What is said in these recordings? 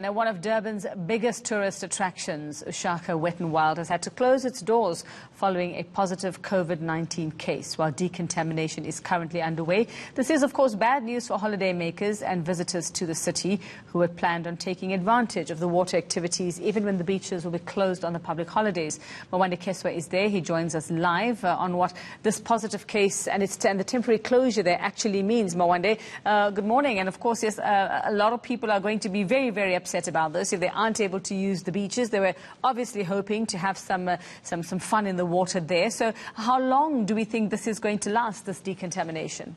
Now, one of Durban's biggest tourist attractions, UShaka Wet and Wild, has had to close its doors following a positive COVID-19 case. While decontamination is currently underway, this is, of course, bad news for holidaymakers and visitors to the city who had planned on taking advantage of the water activities even when the beaches will be closed on the public holidays. Mawande Keswa is there. He joins us live on what this positive case and the temporary closure there actually means. Mawande, good morning. And, of course, yes, a lot of people are going to be very, very upset about this if they aren't able to use the beaches. They were obviously hoping to have some fun in the water there. So how long do we think this is going to last, this decontamination?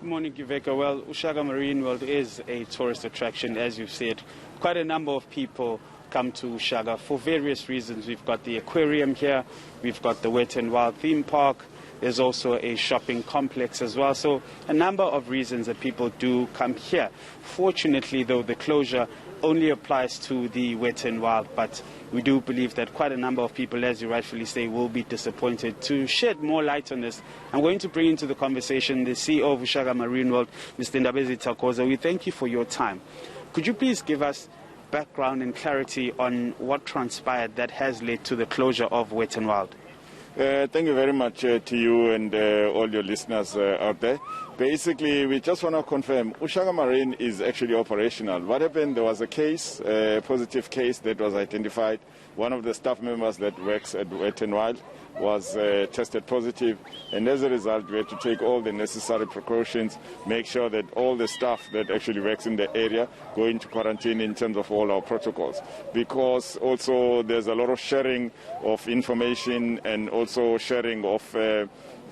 Good morning, Giveka. Well, UShaka Marine World is a tourist attraction, as you've said. Quite a number of people come to UShaka for various reasons. We've got the aquarium here, we've got the Wet and Wild theme park. There's also a shopping complex as well. So a number of reasons that people do come here. Fortunately, though, the closure only applies to the Wet and Wild, but we do believe that quite a number of people, as you rightfully say, will be disappointed. To shed more light on this, I'm going to bring into the conversation the CEO of UShaka Marine World, Mr. Takoza. We thank you for your time. Could you please give us background and clarity on what transpired that has led to the closure of Wet and Wild? Thank you very much to you and all your listeners out there. Basically, we just want to confirm UShaka Marine is actually operational. What happened, there was a case, a positive case that was identified. One of the staff members that works at Wet and Wild was tested positive, and as a result we had to take all the necessary precautions, make sure that all the staff that actually works in the area go into quarantine in terms of all our protocols, because also there's a lot of sharing of information and also sharing of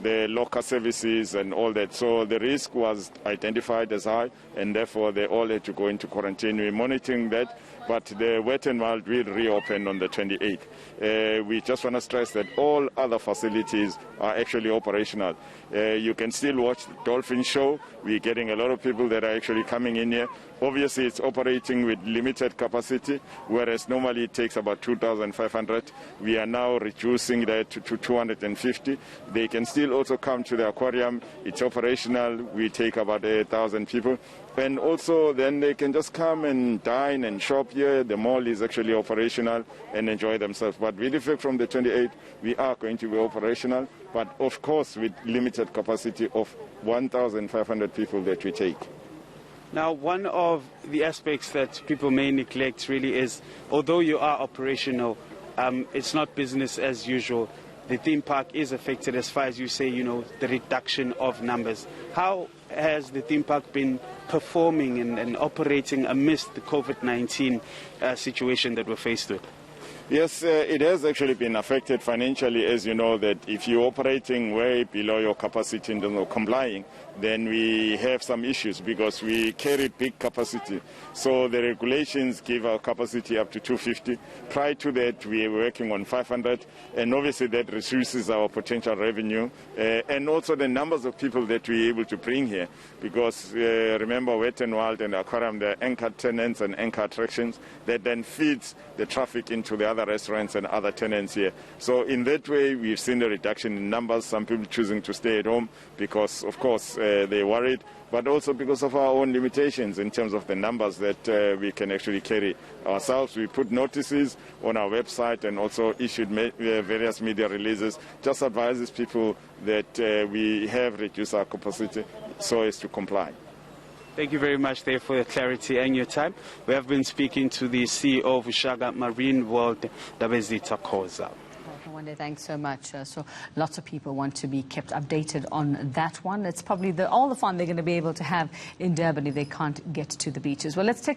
the local services and all that. So the risk was identified as high, and therefore they all had to go into quarantine. We're monitoring that, but the Wet and Wild will reopen on the 28th. We just want to stress that all other facilities are actually operational. You can still watch the dolphin show. We're getting a lot of people that are actually coming in here. Obviously, it's operating with limited capacity, whereas normally it takes about 2,500. We are now reducing that to 250. They can still also come to the aquarium. It's operational. We take about 1,000 people. And also then they can just come and dine and shop here. The mall is actually operational and enjoy themselves. But with effect from the 28th, we are going to be operational, but of course with limited capacity of 1,500 people that we take. Now, one of the aspects that people may neglect really is, although you are operational, it's not business as usual. The theme park is affected as far as you say, the reduction of numbers. How has the theme park been performing and operating amidst the COVID-19 situation that we're faced with? Yes, it has actually been affected financially, as you know, that if you're operating way below your capacity in terms of complying, then we have some issues because we carry big capacity. So the regulations give our capacity up to 250. Prior to that, we were working on 500, and obviously that reduces our potential revenue and also the numbers of people that we're able to bring here. Because remember, Wet and Wild and Aquarium, they're anchor tenants and anchor attractions that then feeds the traffic into the other restaurants and other tenants here. So in that way, we've seen a reduction in numbers, some people choosing to stay at home because, of course, they're worried, but also because of our own limitations in terms of the numbers that we can actually carry ourselves. We put notices on our website and also issued various media releases, just advises people that we have reduced our capacity so as to comply. Thank you very much there for your clarity and your time. We have been speaking to the CEO of UShaka Marine World, Mr. Takoza. Mawande, thanks so much. So lots of people want to be kept updated on that one. It's probably all the fun they're going to be able to have in Durban if they can't get to the beaches. Well, let's take